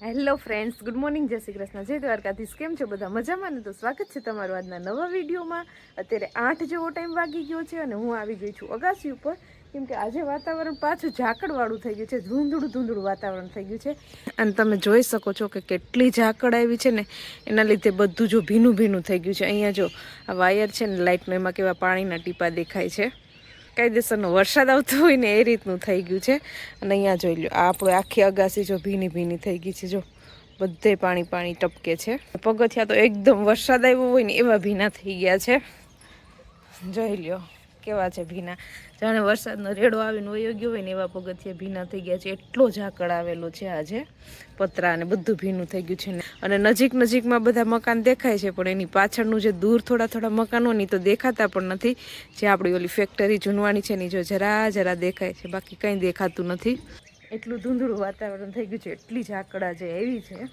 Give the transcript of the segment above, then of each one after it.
Hello friends, good morning, જય શ્રી કૃષ્ણ, જય દ્વારકાધીશ. કેમ છો બધા? મજામાં ને? તો સ્વાગત છે તમારું આજના નવા વિડીયોમાં. અત્યારે 8 જેવો ટાઈમ વાગી ગયો છે અને હું આવી ગઈ છું અગાસી ઉપર, કેમ કે આજે વાતાવરણ પાછું ઝાકળવાળું થઈ ગયું છે, ધૂંધળું વાતાવરણ થઈ ગયું છે. અને તમે જોઈ શકો છો કે કેટલી ઝાકળ આવી છે ને, એના લીધે બધું જો ભીનું થઈ ગયું છે. અહીંયા જો આ વાયર છે ને લાઇટનો, એમાં કેવા પાણીના ટીપા દેખાય છે. કાયદેસરનો વરસાદ આવતો હોય ને એ રીતનું થઈ ગયું છે. અને અહીંયા જોઈ લો, આ આપણે આખી અગાસી જો ભીની થઈ ગઈ છે. જો બધે પાણી ટપકે છે. પગથિયા તો એકદમ વરસાદ આવ્યો હોય ને એવા ભીના થઈ ગયા છે. જોઈ લ્યો કેવા છે ભીના, જાણે વરસાદનો રેડો આવીને વયો ગયો હોય ને એવા પગથિયા ભીના થઈ ગયા છે. એટલો ઝાકળ આવેલો છે આજે, પતરા ને બધું ભીનું થઈ ગયું છે. અને નજીકમાં બધા મકાન દેખાય છે, પણ એની પાછળનું જે દૂર થોડા મકાનો ની તો દેખાતા પણ નથી. જે આપણી ઓલી ફેક્ટરી જૂનવાણી છે ની જો જરા દેખાય છે, બાકી કંઈ દેખાતું નથી. એટલું ધૂંધળું વાતાવરણ થઈ ગયું છે, એટલી ઝાકળા જે એવી છે.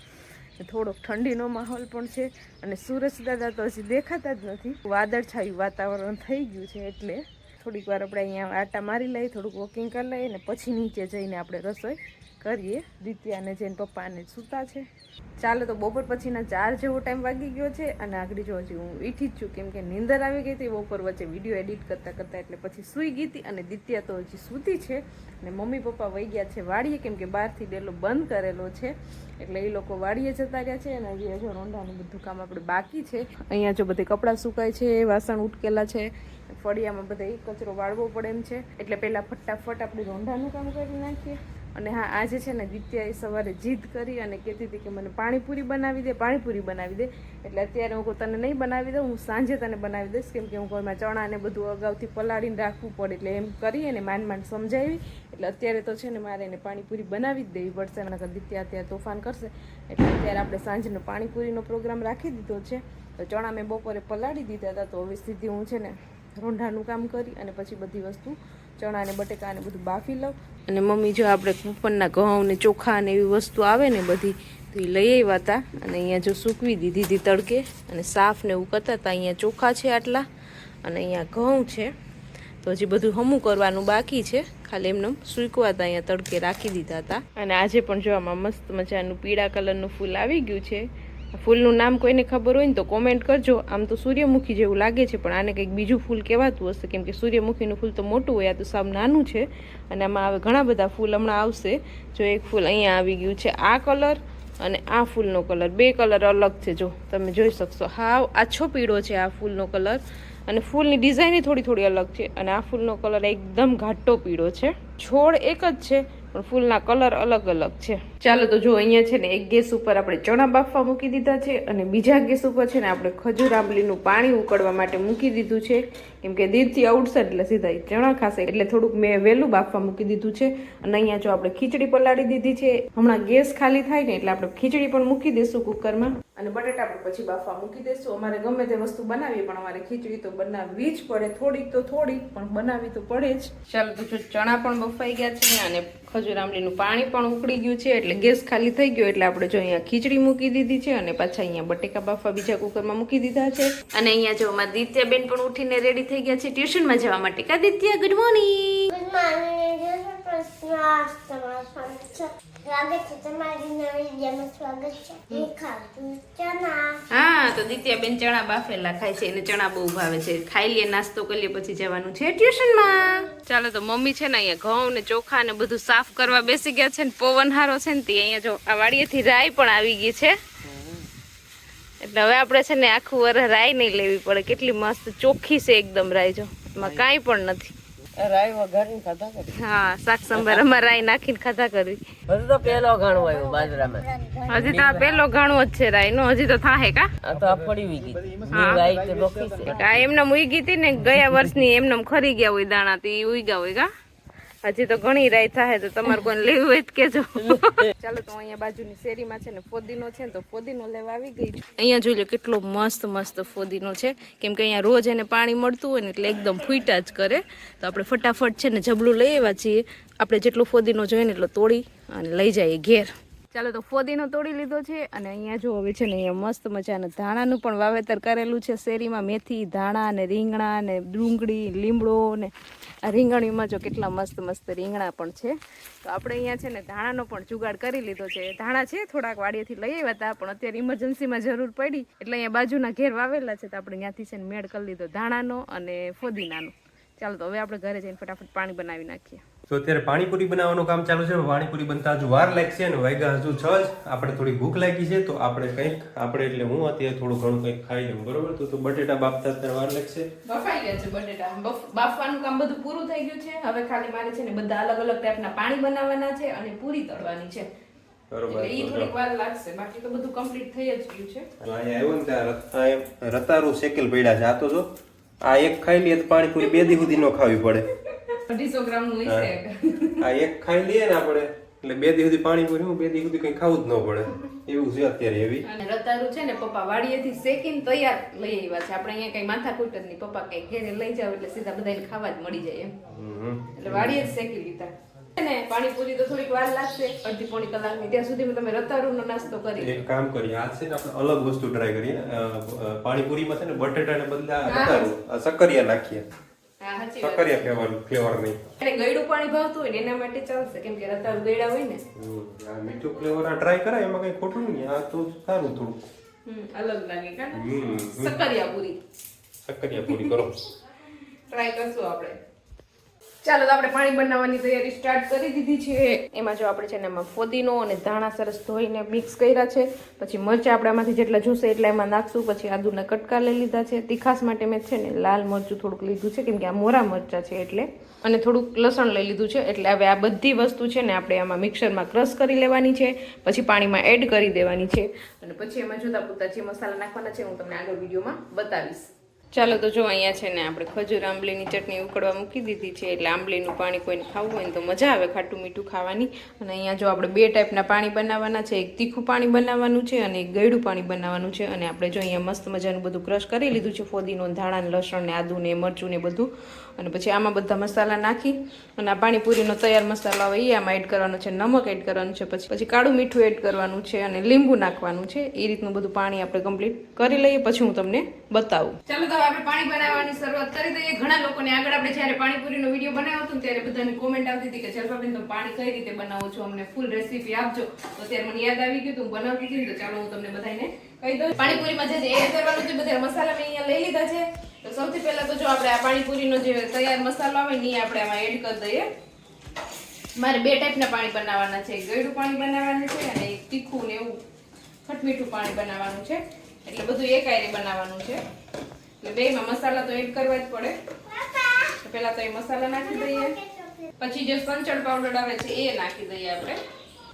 થોડોક ઠંડીનો માહોલ પણ છે અને સૂરજ દાદા તો હજી દેખાતા જ નથી. વાદળછાયું વાતાવરણ થઈ ગયું છે, એટલે થોડીક વાર આપણે અહીંયા આટા મારી લઈએ, થોડુંક વોકિંગ કરી લઈએ અને પછી નીચે જઈને આપણે રસોઈ કરીએ. દિત્યાને જઈને પપ્પાને સૂતા છે. ચાલો, તો બપોર પછીના 4 જેવો ટાઈમ વાગી ગયો છે અને આગળ જો હજી હું ઈઠી જ છું, કેમ કે નીંદર આવી ગઈ હતી બપોર વચ્ચે વિડીયો એડિટ કરતાં એટલે પછી સૂઈ ગઈ હતી. અને દિત્યા તો હજી સૂતી છે અને મમ્મી પપ્પા વહી ગયા છે વાડીએ, કેમ કે બહારથી ડેલો બંધ કરેલો છે, એટલે એ લોકો વાડીએ જતા રહ્યા છે. અને હજી હજુ રોંઢાનું બધું કામ આપણે બાકી છે. અહીંયા જો બધે કપડાં સુકાય છે, વાસણ ઉટકેલા છે, ફળિયામાં બધે કચરો વાળવો પડે એમ છે, એટલે પહેલાં ફટાફટ આપણે રોંઢાનું કામ કરી નાખીએ. અને હા, આજે છે ને દિત્યાએ સવારે જીદ કરી અને કહેતી હતી કે મને પાણીપુરી બનાવી દે. એટલે અત્યારે હું તને નહીં બનાવી દઉં, હું સાંજે તને બનાવી દઈશ, કેમ કે હું ઘરમાં ચણા ને બધું અગાઉથી પલાળીને રાખવું પડે, એટલે એમ કરી અને માંડ સમજાવી. એટલે અત્યારે તો છે ને મારે એને પાણીપુરી બનાવી જ દેવી પડશે, નકર દિત્યા અત્યારે તોફાન કરશે. એટલે અત્યારે આપણે સાંજનો પાણીપુરીનો પ્રોગ્રામ રાખી દીધો છે. તો ચણા મેં બપોરે પલાળી દીધા હતા, તો હવે સીધી હું છે ને રોંઢાનું કામ કરી અને પછી બધી વસ્તુ ચણા ને બટેકા ને બધું બાફી લઉં. અને મમ્મી જો આપણે કૂપનના ઘઉં ને ચોખા ને એવી વસ્તુ આવે ને બધી, તો એ લઈ આવ્યા હતા અને અહીંયા જો સૂકવી દીધી હતી તડકે અને સાફ ને એવું કરતા હતા. અહીંયા ચોખા છે આટલા અને અહીંયા ઘઉં છે, તો હજી બધું હમું કરવાનું બાકી છે, ખાલી એમને સૂકવા હતા, અહીંયા તડકે રાખી દીધા હતા. અને આજે પણ જો આમાં મસ્ત મજાનું પીળા કલરનું ફૂલ આવી ગયું છે. ફૂલનું નામ કોઈને ખબર હોય ને તો કોમેન્ટ કરજો. આમ તો સૂર્યમુખી જેવું લાગે છે, પણ આને કંઈક બીજું ફૂલ કહેવાતું હશે, કેમ કે સૂર્યમુખીનું ફૂલ તો મોટું હોય, આ તો સાવ નાનું છે. અને આમાં હવે ઘણા બધા ફૂલ હમણાં આવશે. જો એક ફૂલ અહીંયા આવી ગયું છે, આ કલર અને આ ફૂલનો કલર, 2 કલર અલગ છે. જો તમે જોઈ શકશો, હાવ આછો પીળો છે આ ફૂલનો કલર, અને ફૂલની ડિઝાઇન થોડી અલગ છે. અને આ ફૂલનો કલર એકદમ ઘાટો પીળો છે. છોડ એક જ છે, પણ ફૂલના કલર અલગ છે. ચાલો, તો જો અહીંયા છે ને એક ગેસ ઉપર આપણે ચણા બાફવા મૂકી દીધા છે અને બીજા ગેસ ઉપર છે ને આપણે ખજૂર આંબલીનું પાણી ઉકળવા માટે મૂકી દીધું છે, કેમ કે દીદથી ઉડશે એટલે સીધા ચણા ખાશે, એટલે થોડુંક મેં વહેલું બાફવા મૂકી દીધું છે. અને અહીંયા જો આપણે ખીચડી પલાળી દીધી છે. હમણાં ગેસ ખાલી થાય ને એટલે આપણે ખીચડી પણ મૂકી દઈશું કુકરમાં, અને બટેટા પણ પછી બાફવા મૂકી દઈશું. અમારે ગમે તે વસ્તુ બનાવીએ, પણ અમારે ખીચડી તો બનાવવી જ પડે, થોડીક પણ બનાવવી તો પડે જ. ચાલો, તો જો ચણા પણ બફાઈ ગયા છે અને ખજૂર આંબલીનું પાણી પણ ઉકળી ગયું છે, એટલે ગેસ ખાલી થઈ ગયો. એટલે આપણે જો અહીંયા ખીચડી મૂકી દીધી છે અને પાછા અહીંયા બટેકા બાફવા બીજા કુકરમાં મૂકી દીધા છે. અને અહીંયા જો અમારા દિત્યાબેન પણ ઉઠીને રેડી થઈ ગયા છે ટ્યુશનમાં જવા માટે. કા દિત્યા, ગુડ મોર્નિંગ. હા, તો દિત્યાબેન ચણા બાફેલા ખાય છે, એને ચણા બહુ ભાવે છે. ખાઈ લે, નાસ્તો કરી લે, પછી જવાનું છે ટ્યુશનમાં. ચાલો, તો મમ્મી છે ને અહીંયા ઘઉં ને ચોખા ને બધું સાફ કરવા બેસી ગયા છે ને પવન હારો છે ને તે અહીંયા જો આ વાડીએથી રાઈ પણ આવી ગઈ છે. એટલે હવે આપણે છે ને આખું વરસ રાઈ નહીં લેવી પડે. કેટલી મસ્ત ચોખ્ખી છે એકદમ રાઈ, જો એમાં કાંઈ પણ નથી. રાઈ વઘારીને ખાધા કરી. હા, શાક સંભાર અમાર રાઈ નાખીને ખાધા કરી. હજી તો પેલો ઘાણો આવ્યો બાજરામાં. હજી તો આ પેલો ઘાણો જ છે રાઈ નો, હજી તો થાહે કા. આ તો આ પડી વી ગઈ. રાઈ તો રોકી છે. આ એમને ઉઈ ગઈ હતી ને ગયા વર્ષની, એમને ખરી ગયા હોય દાણા થી ઉઈગા હોય કા. હજી તો ઘણી રાઈ થાય, તો તમારે કોઈ લેવું હોય તો કેજો. ચાલો, તો અહીંયા બાજુની શેરીમાં છે ને ફોદીનો છે ને, તો ફોદીનો લેવા આવી ગઈ. અહીંયા જોઈ લો કેટલો મસ્ત ફોદીનો છે, કેમ કે અહીંયા રોજ એને પાણી મળતું હોય ને એટલે એકદમ ફૂટા જ કરે. તો આપણે ફટાફટ છે ને જબલું લઈ આવ્યા છીએ. આપણે જેટલો ફોદીનો જોઈએ ને એટલો તોડી અને લઈ જઈએ ઘેર. ચાલો, તો ફોદીનો તોડી લીધો છે. અને અહીંયા જો હવે છે ને અહીંયા મસ્ત મજાના ધાણાનું પણ વાવેતર કરેલું છે શેરીમાં. મેથી, ધાણા ને રીંગણા ને ડુંગળી, લીમડો ને આ રીંગણીમાં જો કેટલા મસ્ત મસ્ત રીંગણા પણ છે. તો આપણે અહીંયા છે ને ધાણાનો પણ જુગાડ કરી લીધો છે. ધાણા છે થોડાક વાડીએથી લઈ આવ્યા હતા, પણ અત્યારે ઇમરજન્સીમાં જરૂર પડી એટલે અહીંયા બાજુના ઘેર વાવેલા છે, તો આપણે ત્યાંથી છે ને મેળ કરી લીધો ધાણાનો અને ફોદીનાનો. ચાલો તો હવે આપણે ઘરે જઈને ફટાફટ પાણી બનાવી નાખીએ. તો અત્યારે પાણીપુરી બનાવવાનું કામ ચાલુ છે. પાણીપુરી બનતા હજુ વાર લાગશે અને વાગ્યા હજુ 6 જ. આપણે થોડી ભૂખ લાગી છે, તો આપણે એટલે હું અત્યારે થોડું ઘણું કંઈક ખાઈ લઉં, બરોબર? તો બટેટા બાફતા અત્યારે વાર લાગશે. બફાઈ ગયા છે બટેટા, બાફવાનું કામ બધું પૂરું થઈ ગયું છે. હવે ખાલી મારે છે ને બધા અલગ અલગ ટાઈપના પાણી બનાવવાના છે અને પૂરી તળવાની છે, બરોબર? એટલે ઈ થોડીક વાર લાગશે, બાકી તો બધું કમ્પ્લીટ થઈ જ ગયું છે. અહીંયા આવ્યો ને ત્યાં રતારું શેકેલ પડ્યા છે. આ તો જો આ એક ખાઈ લઈએ તો પાણીપુરી 2 દી સુધી ન ખાવી પડે. 250 ગ્રામનું હોય છે. આ એક ખાઈ લઈએ ને આપણે એટલે 2 દી સુધી પાણીપુરી 2 દી સુધી કઈ ખાવું જ ન પડે, એવું છે અત્યારે એવી. અને રતારું છે ને પપ્પા વાડીએથી શેકીને તૈયાર લઈ આવ્યા છે. આપણે અહીંયા કઈ માથાકૂટ જ નહીં, પપ્પા કઈ ઘેરે લઈ જાવ એટલે સીધા બધાને ખાવા જ મળી જાય એમ, એટલે વાડીએ જ શેકી લીધા. ને પાણીપુરી તો થોડીક વાર લાગશે, અડધી પોણી કલાકની. ત્યાં સુધીમાં તમે રતારુનો નાસ્તો કરી એક કામ કરીએ, આજ છે ને આપણે અલગ વસ્તુ ટ્રાય કરીએ. પાણીપુરીમાં છે ને બટેટાને બદલે રતારું સક્કરિયા નાખીએ. સક્કરિયા ફ્લેવર નહીં, એટલે ગળ્યું પાણી ભાવતું હોય ને એના માટે ચાલશે, કેમ કે રતારું ગળ્યા હોય ને. આ મીઠું ફ્લેવર આ ટ્રાય કરાય, એમાં કઈ ખોટું નહીં. આ તો સારું થોડું અલગ લાગે કા. સક્કરિયા પૂરી, સક્કરિયા પૂરી કરો, ટ્રાય કરશું આપણે. ચાલો તો આપણે પાણી બનાવવાની તૈયારી સ્ટાર્ટ કરી દીધી છે. એમાં જો આપણે છે ને એમાં ફોદીનો અને ધાણા સરસ ધોઈને મિક્સ કર્યા છે. પછી મરચાં આપણે આમાંથી જેટલા જોશે એટલા એમાં નાખશું. પછી આદુના કટકા લઈ લીધા છે. તીખાસ માટે મેં છે ને લાલ મરચું થોડુંક લીધું છે, કેમ કે આ મોરા મરચાં છે એટલે. અને થોડુંક લસણ લઈ લીધું છે. એટલે હવે આ બધી વસ્તુ છે ને આપણે આમાં મિક્સરમાં ક્રશ કરી લેવાની છે, પછી પાણીમાં એડ કરી દેવાની છે, અને પછી એમાં જુદા પૂરતા જે મસાલા નાખવાના છે હું તમને આગળ વિડીયોમાં બતાવીશ. ચાલો તો જો અહીંયા છે ને આપણે ખજૂર આંબલીની ચટણી ઉકળવા મૂકી દીધી છે, એટલે આંબલીનું પાણી કોઈને ખાવું હોય ને તો મજા આવે ખાટું મીઠું ખાવાની. અને અહીંયા જો આપણે 2 ટાઈપના પાણી બનાવવાના છે, એક તીખું પાણી બનાવવાનું છે અને એક ગળ્યું પાણી બનાવવાનું છે. અને આપણે જો અહીંયા મસ્ત મજાનું બધું ક્રશ કરી લીધું છે, ફોદીનો, ધાણા, લસણ ને આદુ ને મરચું ને બધું. અને પછી આમાં બધા મસાલા નાખી અને આ પાણીપુરીનો તૈયાર મસાલો આવે એ આમાં એડ કરવાનો છે, નમક એડ કરવાનું છે, પછી કાળું મીઠું એડ કરવાનું છે અને લીંબુ નાખવાનું છે. એ રીતનું બધું પાણી આપણે કમ્પ્લીટ કરી લઈએ, પછી હું તમને બતાવું. ચાલો તો આપણે પાણી બનાવવાની શરૂઆત કરી દઈએ. ઘણા લોકોને આગળ આપણે જ્યારે પાણીપુરીનો વિડીયો બનાવ્યો હતો ત્યારે બધાની કોમેન્ટ આવતી હતી કે જલ્પાબેન તમે પાણી કઈ રીતે બનાવો છો, અમને ફૂલ રેસીપી આપજો. તો ત્યારે મને યાદ આવી ગયું, તો હું બનાવતી હતી, તો ચાલો હું તમને બધાને કહી દઉં. પાણીપુરીમાં જે એડ કરવાનું છે બધા મસાલા મેં અહીંયા લઈ લીધા છે. તો સૌથી પહેલા તો જો આપણે આ પાણીપુરીનો જે તૈયાર મસાલો આવે ને એ આપણે આમાં એડ કરી દઈએ. મારે 2 ટાઈપના પાણી બનાવવાના છે, ગળ્યું પાણી બનાવવાનું છે અને એક તીખું ને એવું ખટમીઠું પાણી બનાવવાનું છે. એટલે બધું એકાયરે બનાવવાનું છે, એટલે બેમાં મસાલા તો એડ કરવા જ પડે. તો પહેલા તો એ મસાલા નાખી દઈએ, પછી જે સંચળ પાવડર આવે છે એ નાખી દઈએ આપણે,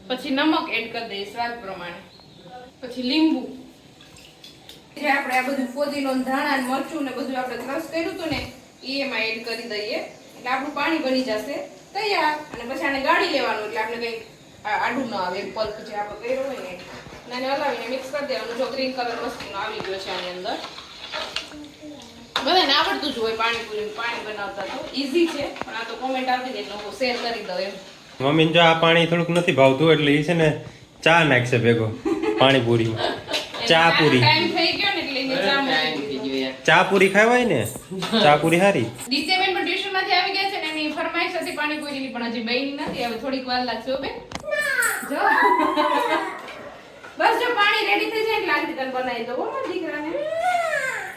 પછી નમક એડ કરી દઈએ સ્વાદ પ્રમાણે, પછી લીંબુ. જે આપણે આ બધું ફોદીનો, ધાણા, મરચું ને બધું આપણે ક્રશ કર્યું હતું ને એ એમાં એડ કરી દઈએ, એટલે આપણું પાણી બની જશે તૈયાર. અને પછી આને ગાળી લેવાનું, એટલે આપણે કંઈ આડું ન આવે, પલ્પ જે આપણે કર્યો હોય ને અને હલાવીને મિક્સ કરી દેવાનું. જો ગ્રીન કલર મસ્તીનો આવી ગયો છે આની અંદર. બધાને આવડતું જ હોય પાણીપુરી પાણી બનાવતા, તો ઈઝી છે, પણ આ તો કોમેન્ટ આવતી એટલે હું શેર કરી દઉં એમ. મમ્મીને જો આ પાણી થોડુંક નથી ભાવતું એટલે એ છે ને ચા નાખશે ભેગો પાણીપુરીમાં. ચા પૂરી ટાઈમ થઈ ગયો ને એટલે એને ચા મૂકી દીધી. ચા પૂરી ખાવાય ને, ચા પૂરી હારી. દિત્યાબેન પણ ટ્યુશનમાંથી આવી ગયા છે ને એની ફરમાઈશ હતી પાણીપુરીની, પણ હજી બની નથી. હવે થોડીક વાર લાગશે બે. જો બસ જો પાણી રેડી થઈ જાય એટલે આગળ તને બનાવી દો મારા દીકરાને.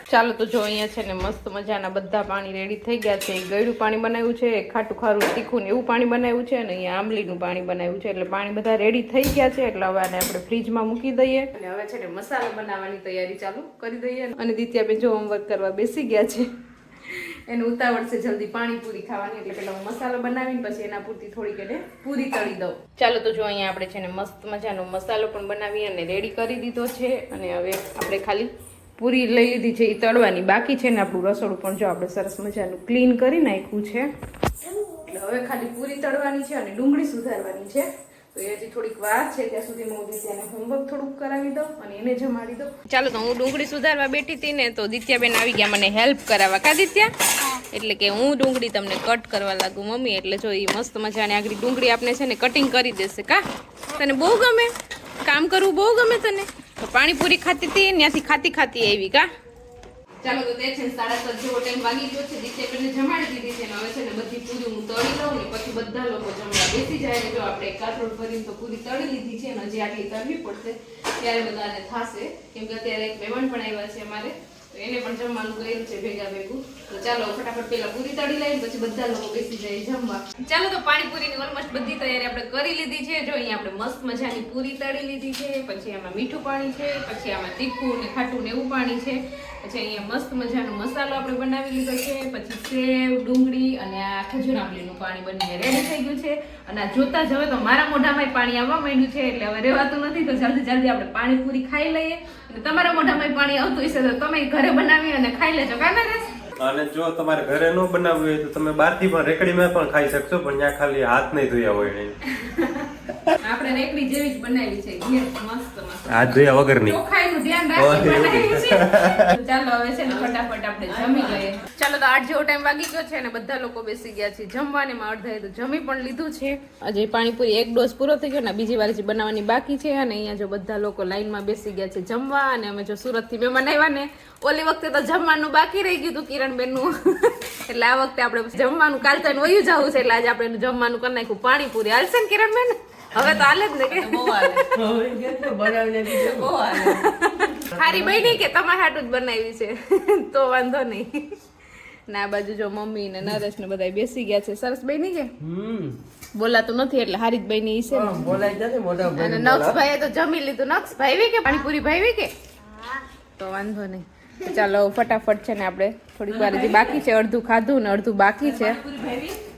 ચાલો તો જો અહીંયા છે ને મસ્ત મજાના બધા પાણી રેડી થઈ ગયા છે. એક ગળ્યું પાણી બનાવ્યું છે, એક ખાટું ખારું તીખું ને એવું પાણી બનાવ્યું છે, અને અહીંયા આંબલીનું પાણી બનાવ્યું છે. એટલે પાણી બધા રેડી થઈ ગયા છે, એટલે હવે આને આપણે ફ્રીજમાં મૂકી દઈએ. અને હવે છે ને મસાલો બનાવવાની તૈયારી ચાલુ કરી દઈએ. અને દિત્યાબેન જો હોમવર્ક કરવા બેસી ગયા છે, એને ઉતાવળ છે જલ્દી પાણીપુરી ખાવાની, એટલે પેલા હું મસાલો બનાવીને પછી એના પૂરતી થોડીક એને પૂરી તળી દઉં. ચાલો તો જો અહીંયા આપણે છે ને મસ્ત મજાનો મસાલો પણ બનાવી અને રેડી કરી દીધો છે. અને હવે આપણે ખાલી પૂરી લઈ લીધી છે, એ તળવાની બાકી છે ને. આપણું રસોડું પણ જો આપણે સરસ મજાનું ક્લીન કરી નાખ્યું છે, એટલે હવે ખાલી પૂરી તળવાની છે અને ડુંગળી સુધારવાની છે. તો એ હજી થોડીક વાર છે, ત્યાં સુધી હું દિત્યાને હોમવર્ક થોડુંક કરાવી દઉં અને એને જમાડી દઉં. ચાલો તો હું ડુંગળી સુધારવા બેઠી હતી ને, તો દિત્યાબેન આવી ગયા મને હેલ્પ કરાવવા. કા દિત્યા? એટલે કે હું ડુંગળી તમને કટ કરવા લાગુ મમ્મી. એટલે જો એ મસ્ત મજાની આગળ ડુંગળી આપણે છે ને કટિંગ કરી દેશે. કા તને બહુ ગમે કામ કરવું? બહુ ગમે તને? તો પાણીપુરી ખાતી હતી ત્યાંથી ખાતી ખાતી આવી. કા ચાલો તો તે છે 7:30 જેવો ટાઈમ વાગી ગયો છે. દિત્યાબેનને જમાડી દીધી છે ને હવે છે ને બધી પૂરી હું તળી લઉં ને પછી બધા લોકો જમવા બેસી જાય. ને જો આપણે કાતરોડ ભરીને તો પૂરી તળી લીધી છે ને હજી આટલી તળવી પડશે ત્યારે બધાને થાશે, કેમ કે અત્યારે એક મહેમાન પણ આવ્યા છે અમારે, તો એને પણ જમવાનું કર્યું છે ભેગા ભેગું. તો ચાલો ફટાફટ પેલા પૂરી તળી લઈએ પછી બધા લોકો બેસી જાય જમવા. ચાલો તો પાણીપુરીની ઓલમોસ્ટ બધી તૈયારી આપણે કરી લીધી છે. જો અહીંયા આપણે મસ્ત મજાની પૂરી તળી લીધી છે, પછી આમાં મીઠું પાણી છે, પછી આમાં તીખું ને ખાટું ને એવું પાણી છે, પછી અહીંયા મસ્ત મજાનો મસાલો આપણે બનાવી લીધો છે, પછી સેવ, ડુંગળી અને આ ખજૂર આંબલીનું પાણી બનીને રેડી થઈ ગયું છે. અને આ જોતા જ હવે તો મારા મોઢામાં પાણી આવવા માંડ્યું છે, એટલે હવે રહેવાતું નથી. તો જલ્દી જલ્દી આપણે પાણીપુરી ખાઈ લઈએ. અને તમારા મોઢામાં પાણી આવતું હશે તો તમે ઘરે બનાવી અને ખાઈ લેજો. કાના રેસ અને જો તમારે ઘરે ન બનાવવું હોય તો તમે બહારથી પણ રેકડીમાં પણ ખાઈ શકશો, પણ ત્યાં ખાલી હાથ નહીં ધોયા હોય નહીં. આપણે રેકડી જેવી જ બનાવી છે, ઘેર મસ્ત મસ્ત હાથ ધોયા વગરની. ચોખાઈનું ધ્યાન રાખીને બનાવી છે. તો ચાલો હવે છે ને ફટાફટ આપણે જમી લઈએ. ચાલો તો 8 જેવો ટાઈમ વાગી ગયો છે અને બધા લોકો બેસી ગયા છે જમવાને. માં અડધાએ તો જમી પણ લીધું છે. આજે પાણીપુરી એક ડોઝ પૂરો થઈ ગયો ને બીજી વાર જે બનાવવાની બાકી છે. અને અહીંયા જો બધા લોકો લાઈનમાં બેસી ગયા છે જમવા. અને અમે જો સુરતથી મહેમાન આવ્યા ને, ઓલી વખતે તો જમવાનું બાકી રહી ગયું હતું કિરણબેનનું, એટલે આ વખતે આપણે જમવાનું કાલ તો વયું જવું છે, એટલે આજે આપણે જમવાનું કરી નાખ્યું પાણીપુરી. હાલશે ને કિરણબેન? હવે તો હાલે જ ને કે બહુ હાલે બહુ હાલે. હારી બની કે તમારે હાટું જ બનાવી છે તો વાંધો નહીં. ના બાજુ જો મમ્મી ને નરેશ ને બધા બેસી ગયા છે. સરસ બની કે બોલાતું નથી એટલે હારી જ બની છે ને. બોલાય જશે મોઢા અને નક્ષભાઈએ તો જમી લીધું. નક્ષ ભાઈ કે પાણીપુરી ભાઈ કે તો વાંધો નહીં. ચાલો ફટાફટ છે ને આપણે થોડીક વાર હજી બાકી છે, અડધું ખાધું ને અડધું બાકી છે.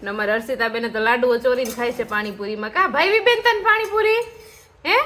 ને અમારે હર્ષિતાબેન તો લાડુઓ ચોરીને ખાય છે પાણીપુરીમાં. કા ભાઈ બેન તને પાણીપુરી હે?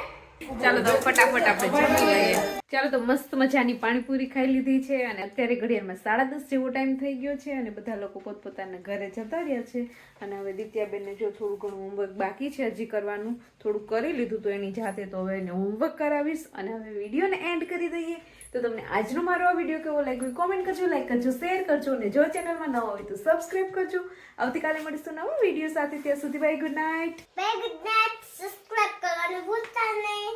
ચાલો તો ફટાફટ આપણે જમી લઈએ. ચાલો તો મસ્ત મજાની પાણીપુરી ખાઈ લીધી છે. અને અત્યારે ઘડિયાળમાં 10:30 જેવો ટાઈમ થઈ ગયો છે અને બધા લોકો પોતપોતાના ઘરે જતા રહ્યા છે. અને હવે દિત્યાબેનને જો થોડું ઘણું હોમવર્ક બાકી છે હજી કરવાનું, થોડું કરી લીધું તો એની જાતે, તો હવે એને હોમવર્ક કરાવીશ. અને હવે વિડીયોને એન્ડ કરી દઈએ. તો તમને આજનો મારો આ વિડીયો કેવો લાગ્યો કોમેન્ટ કરજો, લાઈક કરજો, શેર કરજો અને જો ચેનલમાં નવા હોય તો સબસ્ક્રાઇબ કરજો. આવતીકાલે મળીશું નવા વિડીયો સાથે. ત્યાં સુધી બાય, ગુડ નાઇટ. સબસ્ક્રાઇબ કરવાનું ભૂલતા નહીં.